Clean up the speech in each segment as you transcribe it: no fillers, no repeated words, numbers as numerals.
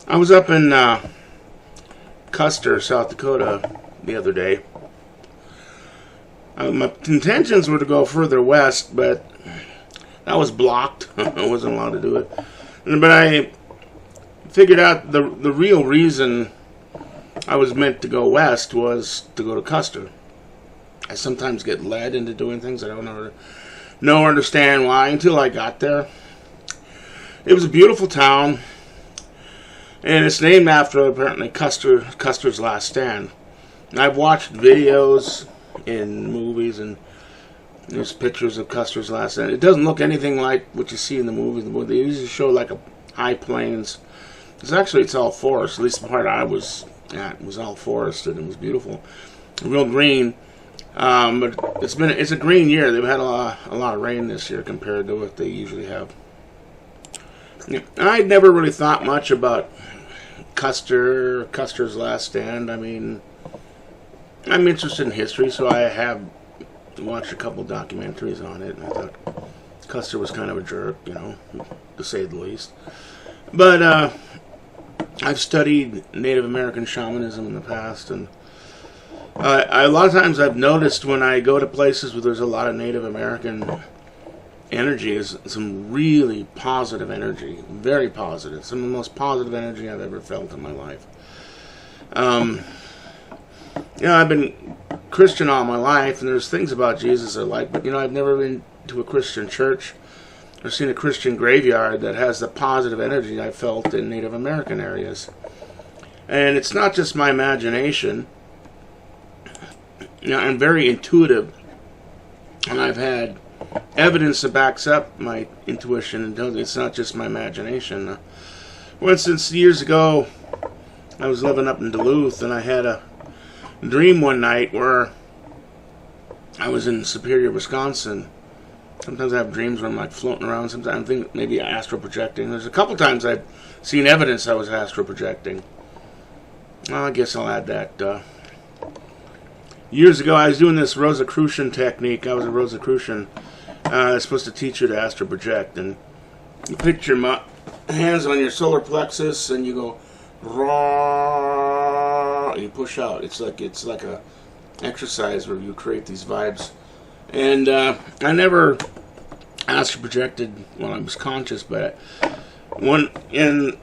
I was up in Custer, South Dakota the other day. My intentions were to go further west, but that was blocked. I wasn't allowed to do it. But I figured out the real reason I was meant to go west was to go to Custer. I sometimes get led into doing things I don't know or understand why until I got there. It was a beautiful town, and it's named after apparently Custer's Last Stand. And I've watched videos in movies, and there's pictures of Custer's Last Stand. It doesn't look anything like what you see in the movies. They usually show like a high plains. It's all forest. At least the part I was at was all forested and it was beautiful, real green. But it's a green year. They've had a lot of rain this year compared to what they usually have. Yeah, I'd never really thought much about Custer's Last Stand. I mean, I'm interested in history, so I have watched a couple documentaries on it, and I thought Custer was kind of a jerk, to say the least. But I've studied Native American shamanism in the past, and a lot of times I've noticed when I go to places where there's a lot of Native American energy, is some really positive energy, very positive, some of the most positive energy I've ever felt in my life. I've been Christian all my life, and there's things about Jesus I like, but I've never been to a Christian church or seen a Christian graveyard that has the positive energy I felt in Native American areas. And it's not just my imagination. I'm very intuitive, and I've had evidence that backs up my intuition, and it's not just my imagination. For instance, years ago, I was living up in Duluth, and I had a dream one night where I was in Superior, Wisconsin. Sometimes I have dreams where I'm like floating around. Sometimes I think maybe astral projecting. There's a couple times I've seen evidence I was astral projecting. Well, I guess I'll add that. Years ago, I was doing this Rosicrucian technique. I was a Rosicrucian. It's supposed to teach you to astral project, and you put your hands on your solar plexus, and you go raw, and you push out. It's like a exercise where you create these vibes. And I never astral projected when I was conscious, but in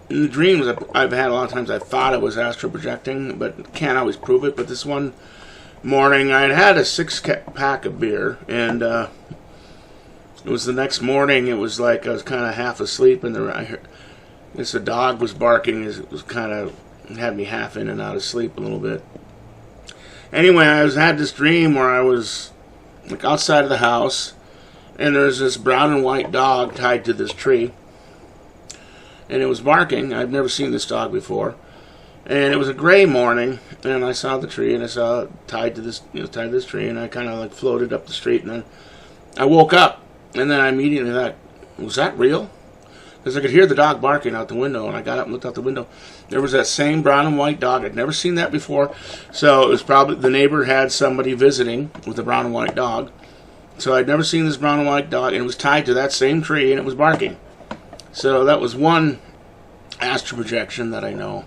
the dreams I've had a lot of times, I thought I was astral projecting, but can't always prove it. But this one morning, I had a 6-pack of beer, and it was the next morning. It was like I was kind of half asleep, and I heard a dog was barking. It was kind of had me half in and out of sleep a little bit. Anyway, I had this dream where I was like outside of the house, and there's this brown and white dog tied to this tree, and it was barking. I've never seen this dog before, and it was a gray morning, and I saw the tree, and I saw it tied to this tree, and I kind of like floated up the street, and then I woke up, and then I immediately thought, was that real? Because I could hear the dog barking out the window, and I got up and looked out the window. There was that same brown and white dog. I'd never seen that before. So it was probably the neighbor had somebody visiting with a brown and white dog. So I'd never seen this brown and white dog, and it was tied to that same tree, and it was barking. So that was one astral projection that I know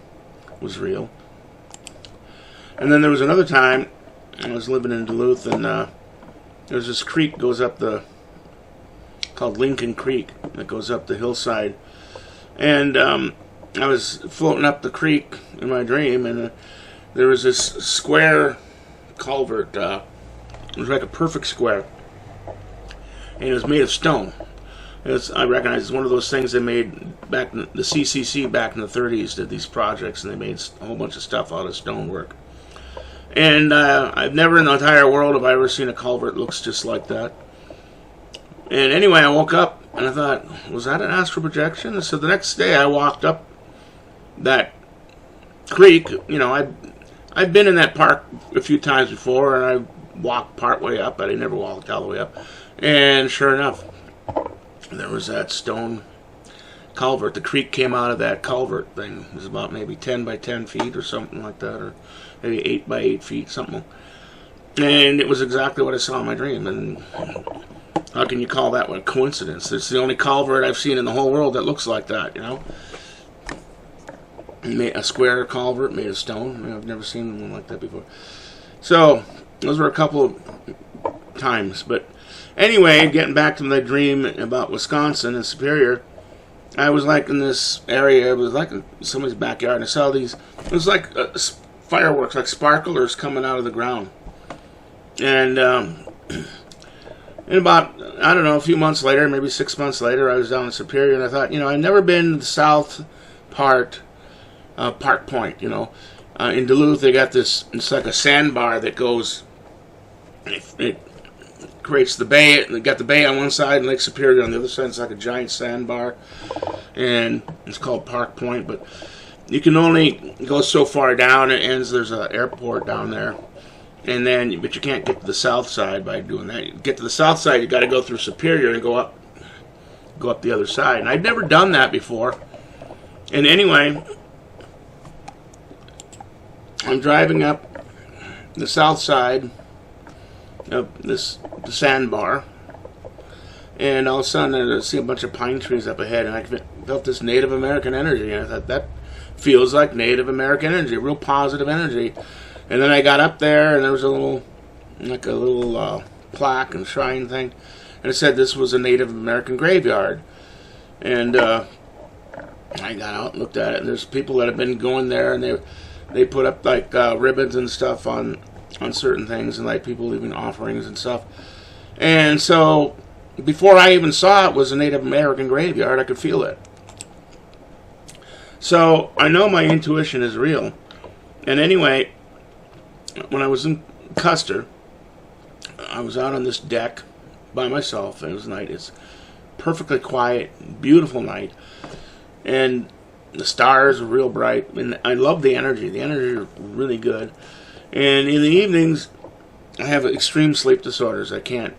was real. And then there was another time I was living in Duluth, and there's this creek goes up called Lincoln Creek, that goes up the hillside. And I was floating up the creek in my dream, and there was this square culvert. It was like a perfect square, and it was made of stone. I recognize it's one of those things they made back in the CCC back in the 30s. Did these projects, and they made a whole bunch of stuff out of stonework. And I've never in the entire world have I ever seen a culvert that looks just like that. And anyway, I woke up and I thought, was that an astral projection? And so the next day I walked up that creek. I've been in that park a few times before, and I walked part way up, but I never walked all the way up. And sure enough, there was that stone culvert. The creek came out of that culvert thing. It was about maybe 10 by 10 feet or something like that, or maybe 8 by 8 feet, something. And it was exactly what I saw in my dream. And how can you call that a coincidence? It's the only culvert I've seen in the whole world that looks like that, a square culvert made of stone. I've never seen one like that before. So those were a couple of times. But anyway, getting back to my dream about Wisconsin and Superior, I was like in this area. It was like in somebody's backyard, and I saw these. It was like fireworks, like sparklers coming out of the ground. And about, I don't know, a few months later, maybe 6 months later, I was down in Superior, and I thought, I'd never been to the south part, Park Point, in Duluth, they got this, it's like a sandbar that goes, it creates the bay. They got the bay on one side and Lake Superior on the other side. It's like a giant sandbar, and it's called Park Point, but you can only go so far down. It ends, there's an airport down there. And then, but you can't get to the south side by doing that. You get to the south side, you got to go through Superior and go up the other side. And I'd never done that before. And anyway, I'm driving up the south side of the sandbar, and all of a sudden I see a bunch of pine trees up ahead, and I felt this Native American energy. And I thought, that feels like Native American energy, real positive energy. And then I got up there, and there was a little plaque and shrine thing, and it said this was a Native American graveyard. And I got out and looked at it, and there's people that have been going there, and they put up like ribbons and stuff on certain things, and like people leaving offerings and stuff. And so before I even saw it was a Native American graveyard, I could feel it. So I know my intuition is real. And anyway, when I was in Custer, I was out on this deck by myself. It was night. It's perfectly quiet, beautiful night, and the stars were real bright. And I love the energy. The energy is really good. And in the evenings, I have extreme sleep disorders. I can't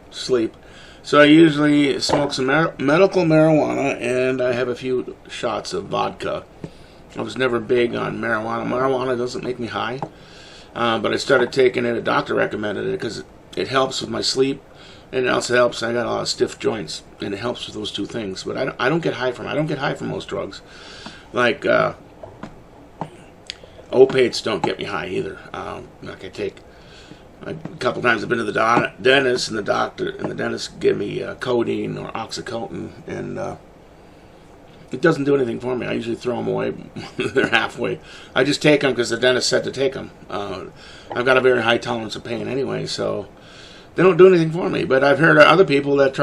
sleep, so I usually smoke some medical marijuana, and I have a few shots of vodka. I was never big on marijuana. Marijuana doesn't make me high. But I started taking it. A doctor recommended it because it helps with my sleep, and it also helps. I got a lot of stiff joints, and it helps with those two things. But I don't get high from it. I don't get high from most drugs. Like opiates don't get me high either. Like I take a couple times. I've been to the dentist, and the dentist give me codeine or Oxycontin, and it doesn't do anything for me. I usually throw them away. They're halfway. I just take them because the dentist said to take them. I've got a very high tolerance of pain anyway, so they don't do anything for me. But I've heard of other people that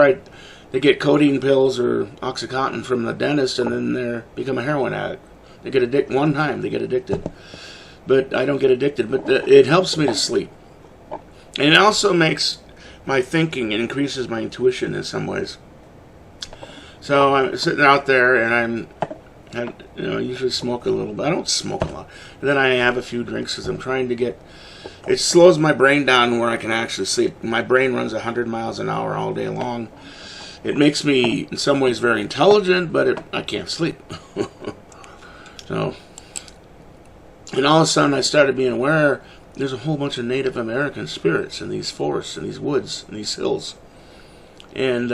they get codeine pills or Oxycontin from the dentist, and then they become a heroin addict. They get addicted one time. They get addicted. But I don't get addicted. But it helps me to sleep. And it also makes my thinking, it increases my intuition in some ways. So I'm sitting out there, and I usually smoke a little, but I don't smoke a lot. And then I have a few drinks because I'm trying to get. It slows my brain down where I can actually sleep. My brain runs 100 miles an hour all day long. It makes me, in some ways, very intelligent, but I can't sleep. So, and all of a sudden, I started being aware there's a whole bunch of Native American spirits in these forests, in these woods, in these hills, and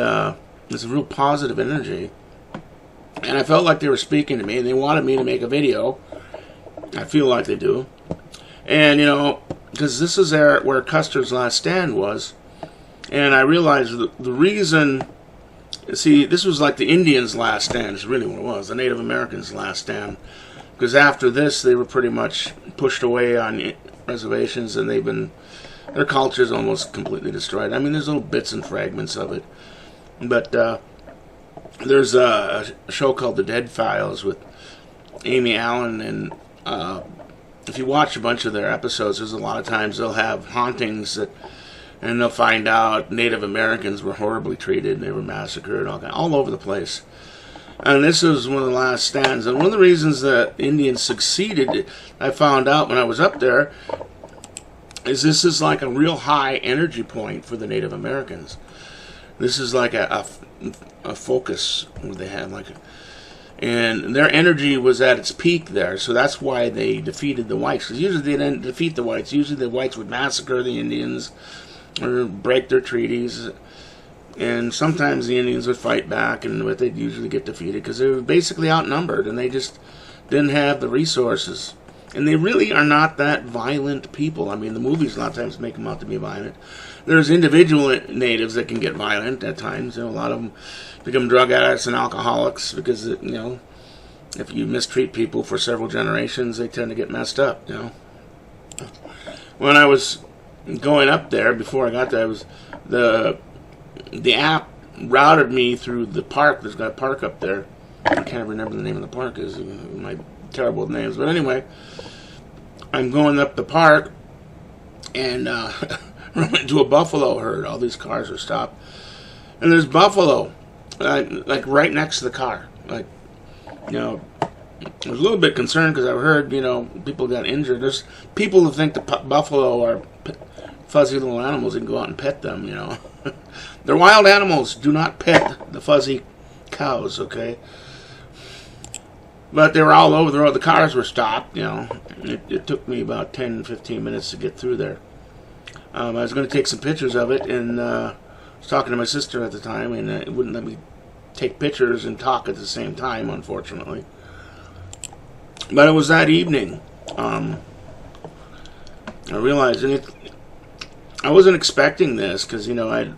it's a real positive energy. And I felt like they were speaking to me, and they wanted me to make a video. I feel like they do. And, because this is where Custer's last stand was. And I realized the reason, see, this was like the Indians' last stand is really what it was, the Native Americans' last stand. Because after this, they were pretty much pushed away on reservations, and their culture's almost completely destroyed. I mean, there's little bits and fragments of it. But there's a show called The Dead Files with Amy Allen, and if you watch a bunch of their episodes, there's a lot of times they'll have hauntings and they'll find out Native Americans were horribly treated, and they were massacred, all over the place. And this was one of the last stands. And one of the reasons that Indians succeeded, I found out when I was up there, is this is like a real high energy point for the Native Americans. This is like a focus where they had and their energy was at its peak there, so that's why they defeated the whites. Because usually they didn't defeat the whites. Usually the whites would massacre the Indians or break their treaties, and sometimes the Indians would fight back, but they'd usually get defeated because they were basically outnumbered, and they didn't have the resources. And they really are not that violent people. I mean, the movies a lot of times make them out to be violent. There's individual natives that can get violent at times. A lot of them become drug addicts and alcoholics because, if you mistreat people for several generations, they tend to get messed up, When I was going up there, before I got there, the app routed me through the park. There's got a park up there. I can't remember the name of the park. Is my terrible names. But anyway, I'm going up the park, and run into a buffalo herd. All these cars are stopped, and there's buffalo, like right next to the car. I was a little bit concerned because I've heard, people got injured. There's people who think the buffalo are fuzzy little animals. You can go out and pet them, They're wild animals. Do not pet the fuzzy cows, okay? But they were all over the road. The cars were stopped, It took me about 10, 15 minutes to get through there. I was going to take some pictures of it, and I was talking to my sister at the time, and it wouldn't let me take pictures and talk at the same time, unfortunately. But it was that evening. I realized, and I wasn't expecting this because I'd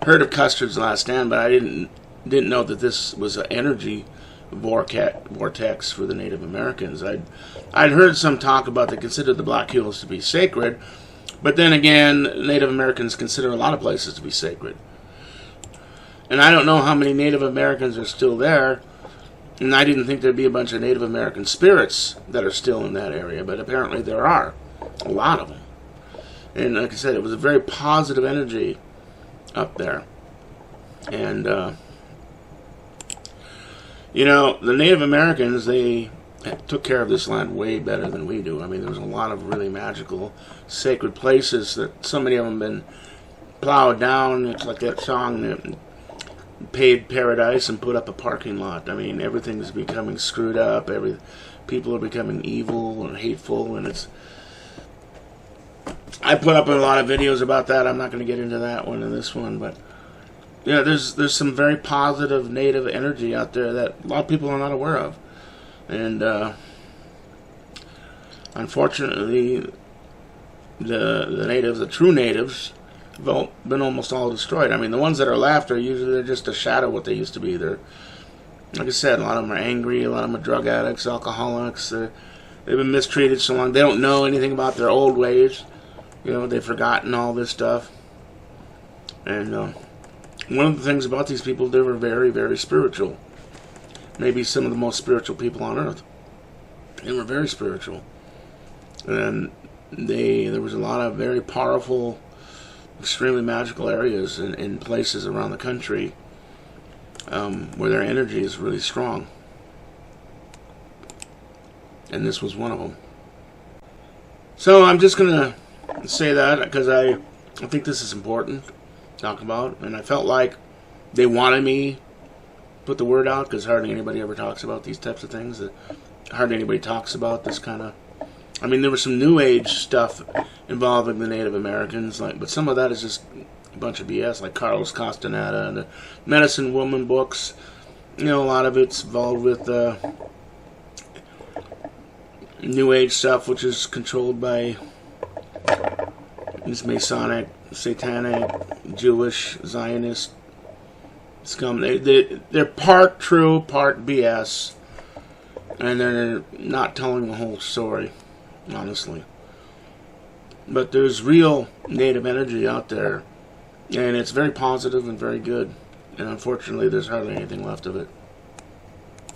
heard of Custer's Last Stand, but I didn't know that this was an energy vortex for the Native Americans. I'd heard some talk about they considered the Black Hills to be sacred, but then again, Native Americans consider a lot of places to be sacred. And I don't know how many Native Americans are still there. And I didn't think there'd be a bunch of Native American spirits that are still in that area, but apparently there are. A lot of them. And like I said, it was a very positive energy up there. And, the Native Americans, they took care of this land way better than we do. I mean, there was a lot of really magical, sacred places that so many of them have been plowed down. It's like that song, Paved Paradise and Put Up a Parking Lot. I mean, everything's becoming screwed up. People are becoming evil and hateful, and I put up a lot of videos about that. I'm not going to get into that one in this one, but there's some very positive Native energy out there that a lot of people are not aware of, and unfortunately, the natives, the true natives, have been almost all destroyed. I mean, the ones that are left are usually just a shadow of what they used to be. They're, like I said, a lot of them are angry. A lot of them are drug addicts, alcoholics. They've been mistreated so long. They don't know anything about their old ways. They've forgotten all this stuff. And one of the things about these people, they were very, very spiritual. Maybe some of the most spiritual people on earth. They were very spiritual. And there was a lot of very powerful, extremely magical areas in places around the country where their energy is really strong. And this was one of them. So I'm just going to say that because I think this is important to talk about. And I felt like they wanted me to put the word out because hardly anybody ever talks about these types of things. Hardly anybody talks about this kind of... I mean, there was some New Age stuff involving the Native Americans, but some of that is just a bunch of BS, like Carlos Castaneda and the Medicine Woman books. A lot of it's involved with New Age stuff, which is controlled by these Masonic, Satanic, Jewish, Zionist scum. They're part true, part BS, and they're not telling the whole story, honestly. But there's real Native energy out there, and it's very positive and very good. And unfortunately, there's hardly anything left of it.